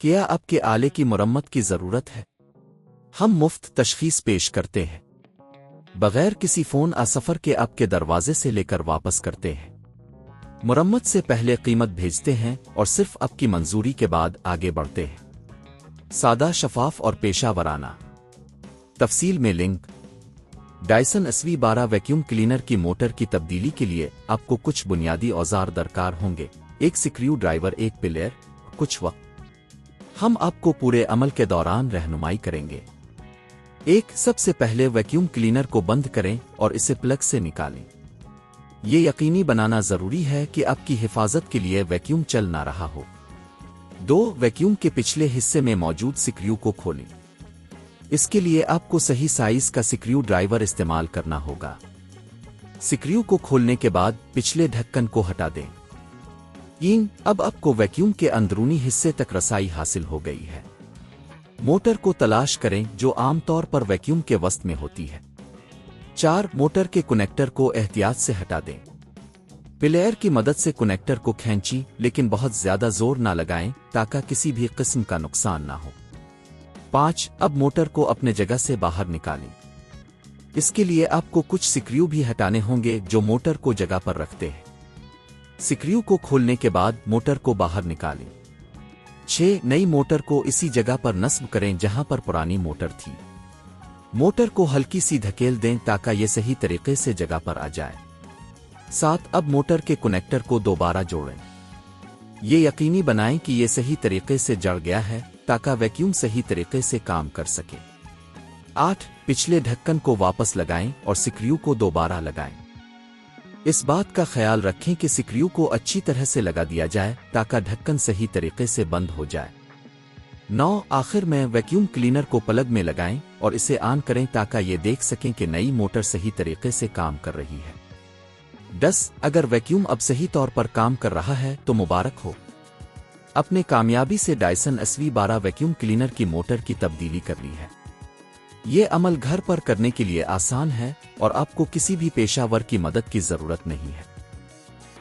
क्या आपके आले की मरम्मत की ज़रूरत है? हम मुफ्त तशखीस पेश करते हैं। बगैर किसी फ़ोन सफ़र के आपके दरवाजे से लेकर वापस करते हैं। मरम्मत से पहले क़ीमत भेजते हैं और सिर्फ आपकी मंजूरी के बाद आगे बढ़ते हैं। सादा, शफाफ और पेशा वराना। तफसील में link. Dyson SV12 vacuum cleaner की मोटर की तब्दीली के लिए आपको कुछ बुनियादी औजार दरकार होंगे। एक स्क्रू ड्राइवर, एक प्लेयर, कुछ वक्त। हम आपको पूरे अमल के दौरान रहनुमाई करेंगे। सबसे पहले वैक्यूम क्लीनर को बंद करें और इसे प्लग से निकालें। ये यकीनी बनाना ज़रूरी है कि आपकी हिफाजत के लिए वैक्यूम चल ना रहा हो। 2. वैक्यूम के पिछले हिस्से में मौजूद स्क्रू को खोलें। इसके लिए आपको सही साइज का स्क्रू ड्राइवर इस्तेमाल करना होगा। स्क्रू को खोलने के बाद पिछले ढक्कन को हटा दें। 3. अब आपको वैक्यूम के अंदरूनी हिस्से तक रसाई हासिल हो गई है। मोटर को तलाश करें जो आमतौर पर वैक्यूम के वस्त में होती है। 4. मोटर के कनेक्टर को एहतियात से हटा दें। प्लेयर की मदद से कनेक्टर को खींचें, लेकिन बहुत ज्यादा जोर ना लगाएं ताकि किसी भी किस्म का नुकसान ना हो। 5. अब मोटर को अपने जगह से बाहर निकालें। इसके लिए आपको कुछ स्क्रू भी हटाने होंगे जो मोटर को जगह पर रखते हैं। स्क्रू को खोलने के बाद मोटर को बाहर निकालें। 6. नई मोटर को इसी जगह पर नस्ब करें जहां पर पुरानी मोटर थी। मोटर को हल्की सी धकेल दें ताकि ये सही तरीके से जगह पर आ जाए। 7. अब मोटर के कनेक्टर को दोबारा जोड़ें। ये यकीनी बनाएं कि ये सही तरीके से जड़ गया है ताकि वैक्यूम सही तरीके से काम कर सके। 8. पिछले ढक्कन को वापस लगाएं और स्क्रू को दोबारा लगाएं। इस बात का ख्याल रखें कि स्क्रू को अच्छी तरह से लगा दिया जाए ताकि ढक्कन सही तरीके से बंद हो जाए। 9. आखिर में वैक्यूम क्लीनर को प्लग में लगाएं और इसे ऑन करें ताकि ये देख सकें कि नई मोटर सही तरीके से काम कर रही है। 10. अगर वैक्यूम अब सही तौर पर काम कर रहा है तो मुबारक हो, अपने कामयाबी से डायसन SV12 वैक्यूम क्लीनर की मोटर की तब्दीली कर ली है। ये अमल घर पर करने के लिए आसान है और आपको किसी भी पेशावर की मदद की ज़रूरत नहीं है।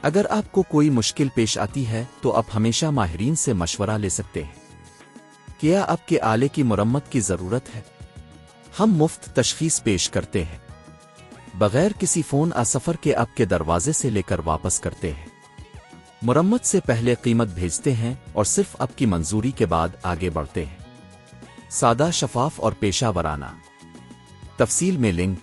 अगर आपको कोई मुश्किल पेश आती है तो आप हमेशा माहिरीन से मशवरा ले सकते हैं। क्या आपके आले की मरम्मत की ज़रूरत है? हम मुफ्त तशखीस पेश करते हैं। बगैर किसी फ़ोन सफ़र के आपके दरवाजे से लेकर वापस करते हैं। मरम्मत से पहले क़ीमत भेजते हैं और सिर्फ आपकी मंजूरी के बाद आगे बढ़ते हैं। सादा, शफाफ और पेशा वराना। तफसील में लिंक।